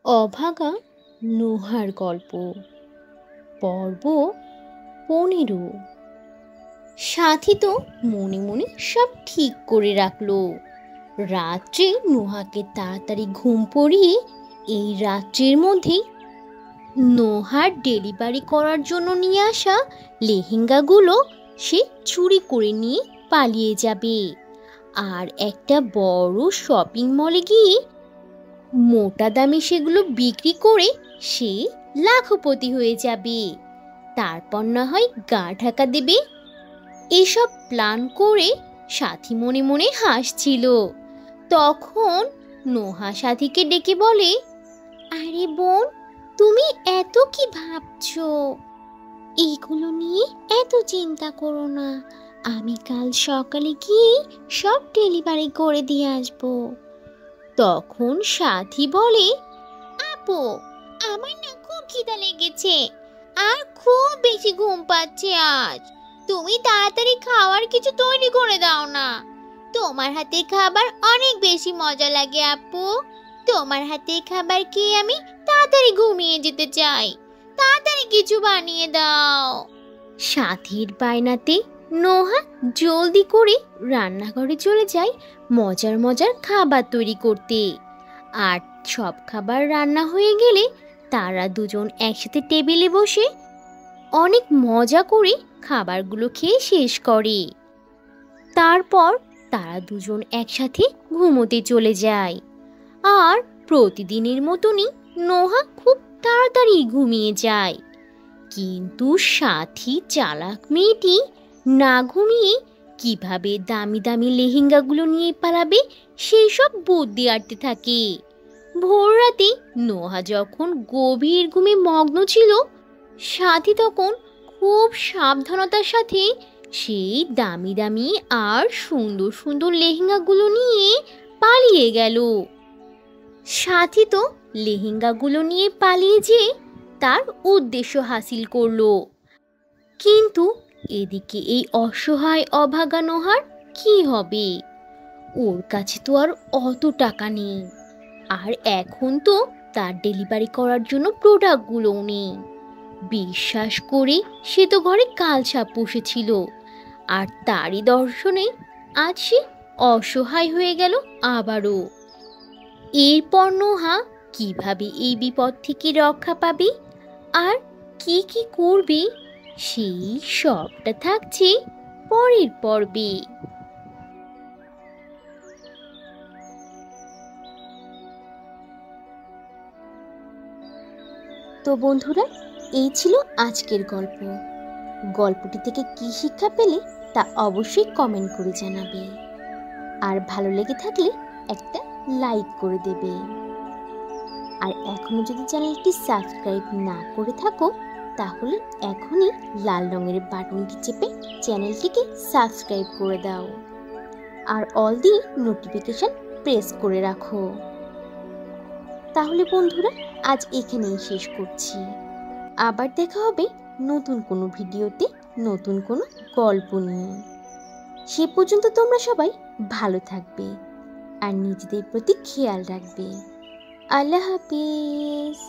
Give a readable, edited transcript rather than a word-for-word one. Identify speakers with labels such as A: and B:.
A: অভাগা নোহার গল্প পর্ব 15। সাথী তো মনে মনে সব ঠিক করে রাখলো। রাত্রে নোহাকে তাড়াতাড়ি ঘুম পড়িয়ে এই রাত্রের মধ্যেই নোহার ডেলিভারি করার জন্য নিয়ে আসা লেহেঙ্গাগুলো সে চুরি করে নিয়ে পালিয়ে যাবে আর একটা বড় শপিং মলে গিয়ে মোটা দামে সেগুলো বিক্রি করে সে লাখপতি হয়ে যাবে। তারপর না হয় গা ঢাকা দেবে। এসব প্ল্যান করে সাথী মনে মনে হাসছিল। তখন নোহা সাথীকে ডেকে বলে, আরে বোন, তুমি এত কি ভাবছো? এগুলো নিয়ে এত চিন্তা করো না, আমি কাল সকালে গিয়ে সব ডেলিভারি করে দিয়ে আসবো। তখন সাথী বলে, আপু, আমার না খুব খিদা লেগেছে আর খুব বেশি ঘুম পাচ্ছে আজ। তুমি তাড়াতাড়ি খাওয়ার কিছু তৈরি করে দাও না। তোমার হাতের খাবার অনেক বেশি মজা লাগে আপু। তোমার হাতের খাবার খেয়ে আমি তাড়াতাড়ি ঘুমিয়ে যেতে চাই। তাড়াতাড়ি কিছু বানিয়ে দাও। সাথীর বায়নাতে নোহা জলদি করে রান্নাঘরে চলে যায় মজার মজার খাবার তৈরি করতে। আর সব খাবার রান্না হয়ে গেলে তারা দুজন একসাথে টেবিলে বসে অনেক মজা করে খাবারগুলো খেয়ে শেষ করে। তারপর তারা দুজন একসাথে ঘুমোতে চলে যায়। আর প্রতিদিনের মতনই নোহা খুব তাড়াতাড়ি ঘুমিয়ে যায়। কিন্তু সাথী চালাক মেয়েটি না ঘুমিয়ে কিভাবে দামি দামি লেহেঙ্গাগুলো নিয়ে পালাবে সেই সব বুদ্ধি আঁটতে থাকে। ভোর রাতে নোহা যখন গভীর ঘুমে মগ্ন ছিল, সাথী তখন খুব সাবধানতার সাথে সেই দামি দামি আর সুন্দর সুন্দর লেহেঙ্গাগুলো নিয়ে পালিয়ে গেল। সাথী তো লেহেঙ্গাগুলো নিয়ে পালিয়ে যেয়ে তার উদ্দেশ্য হাসিল করলো। কিন্তু এদিকে এই অসহায় অভাগা নোহার কি হবে? ওর কাছে তো আর অত টাকা নেই, আর এখন তো তার ডেলিভারি করার জন্য প্রোডাক্টগুলোও নেই। বিশ্বাস করে সে তো ঘরে কালসাপ পুষেছিল, আর তারই দর্শনে আজ সে অসহায় হয়ে গেল আবারও। এরপর নোহা কিভাবে এই বিপদ থেকে রক্ষা পাবে আর কি কি করবে সেই সবটা থাকছে পরের পর্বে। তো বন্ধুরা, এই ছিল আজকের গল্প। গল্পটি থেকে কি শিক্ষা পেলে তা অবশ্যই কমেন্ট করে জানাবে। আর ভালো লেগে থাকলে একটা লাইক করে দেবে। আর এখনো যদি চ্যানেলটি সাবস্ক্রাইব না করে থাকো, তাহলে এখনই লাল রঙের বাটনটি চেপে চ্যানেলটিকে সাবস্ক্রাইব করে দাও আর অল দি নোটিফিকেশন প্রেস করে রাখো। তাহলে বন্ধুরা, আজ এখানেই শেষ করছি। আবার দেখা হবে নতুন কোনো ভিডিওতে, নতুন কোনো গল্প নিয়ে। সে পর্যন্ত তোমরা সবাই ভালো থাকবে আর নিজেদের প্রতি খেয়াল রাখবে। আল্লাহ হাফিজ।